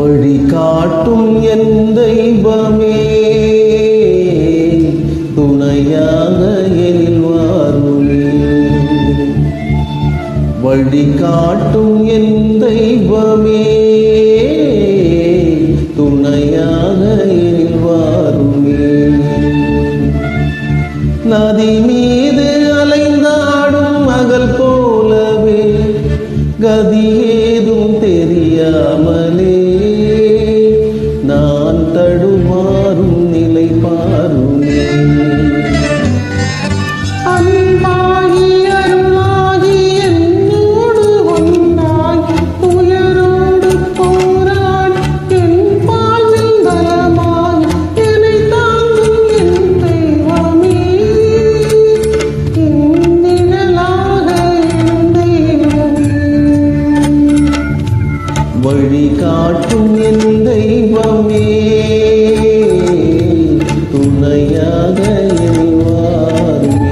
வழிகாட்டும் என் தெய்வமே துணையாக எனில் வாருமே. வழிகாட்டும் என் தெய்வமே துணையாக எனில் வாருமே. நதி மீது அலைந்தாடும் மகள் போலவே கதி ஏதும் தெரியாமலே நான் தடுமாறும் நிலை பாருமே. அன்பாகி அருளாகி என்னோடு ஒன்றாகி துயரோடு போராடி என் பாலில் நலமாகி என்னை தாங்கும் என் தெய்வமே என் நிழலாக என் தெய்வமே. வழிகாட்டும் என் தெய்வமே துணையாக எனில் வாருமே.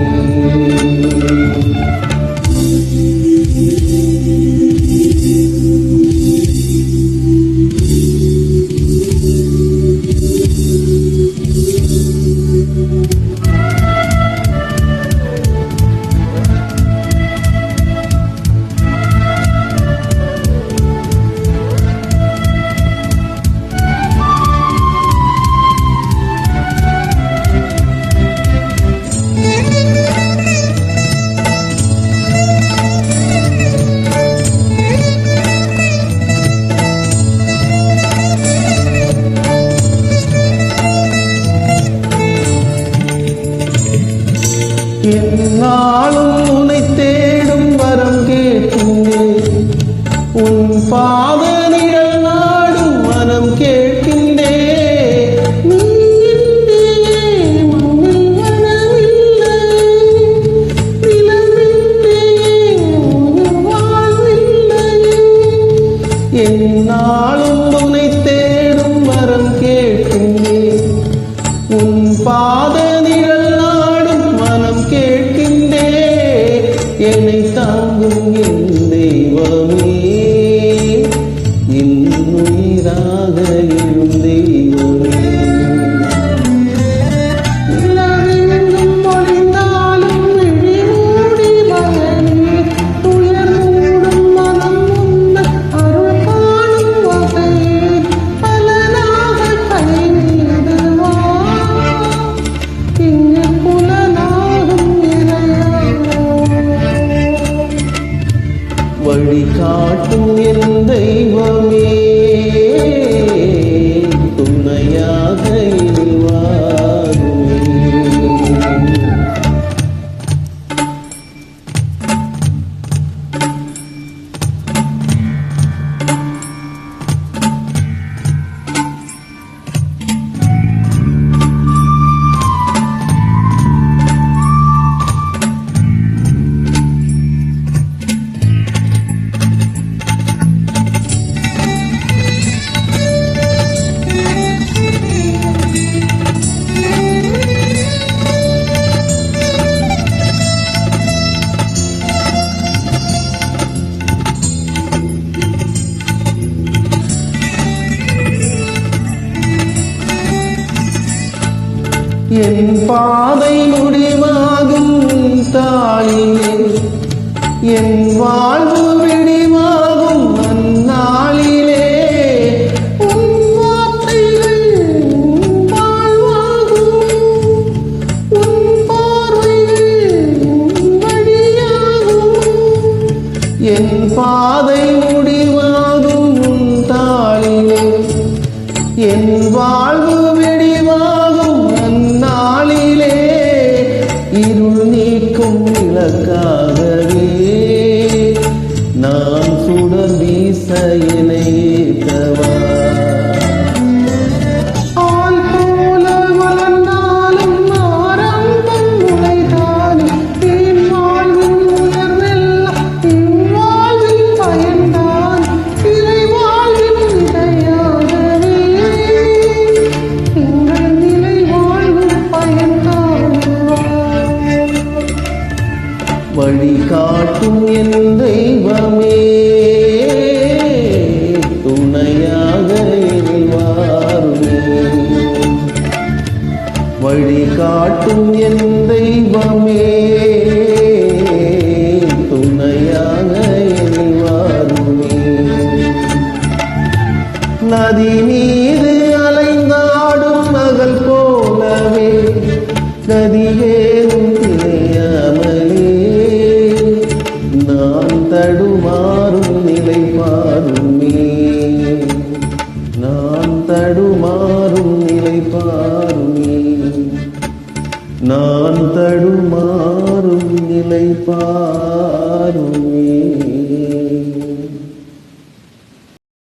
என்னாலும் உன்னை தேடும் வரம் கேட்கின்றேன். உன் பாத நிழல் நாடும் மனம் கேட்கின்றேன். நீ இன்றியே மண்ணில் வரவில்லை நிலவின்றியே ஒரு வாழ்வில்லை. என்னாலும் உன்னை தேடும் வரம் கேட்கின்றேன். உன் பாத நிழல் நாடும் மனம் கேட்கின்றே என்னை தாங்கும் என் தெய்வமே என் உயிராக எழும் தெய்வமே. நிலவெங்கும் பொழிந்தாலும் விழி மூடி மகனே துயர் மூடும் மனம் உன்னை அருள் காணும் வகையே பலனாக கை நீடுவா இங்கு புலனாகும் இறையானோ. வழிகாட்டும் என் தெய்வமே துணையாக எனில் வாருமே. என் பாதை முடிவாகும் தாளிலே என் வாழ்வு விடிவாகும் அந்நாளிலே உன் வார்த்தைகள் வாழ்வாகும் உன் பார்வைகள் வழியாகும். என் பாதை முடிவாகும் உன் தாளிலே என் வாழ்வு விடிவாகும் அந்நாளிலே இருள் நீக்கும் விளக்காகவே நான் சுடர் வீச இணைத்தவா. ஆள் போல வளர்ந்தாலும் ஆரம்பம் முளைதானே என் வாழ்வின் உயர்வெல்லாம் என் வாழ்வின் பயன்தான் இறை வாழ்வின் இடையாகவே எங்கள் நிலை வாழ்வின் பயன்தான். வழிகாட்டும் என் தெய்வமே துணையாக இலை பாருமே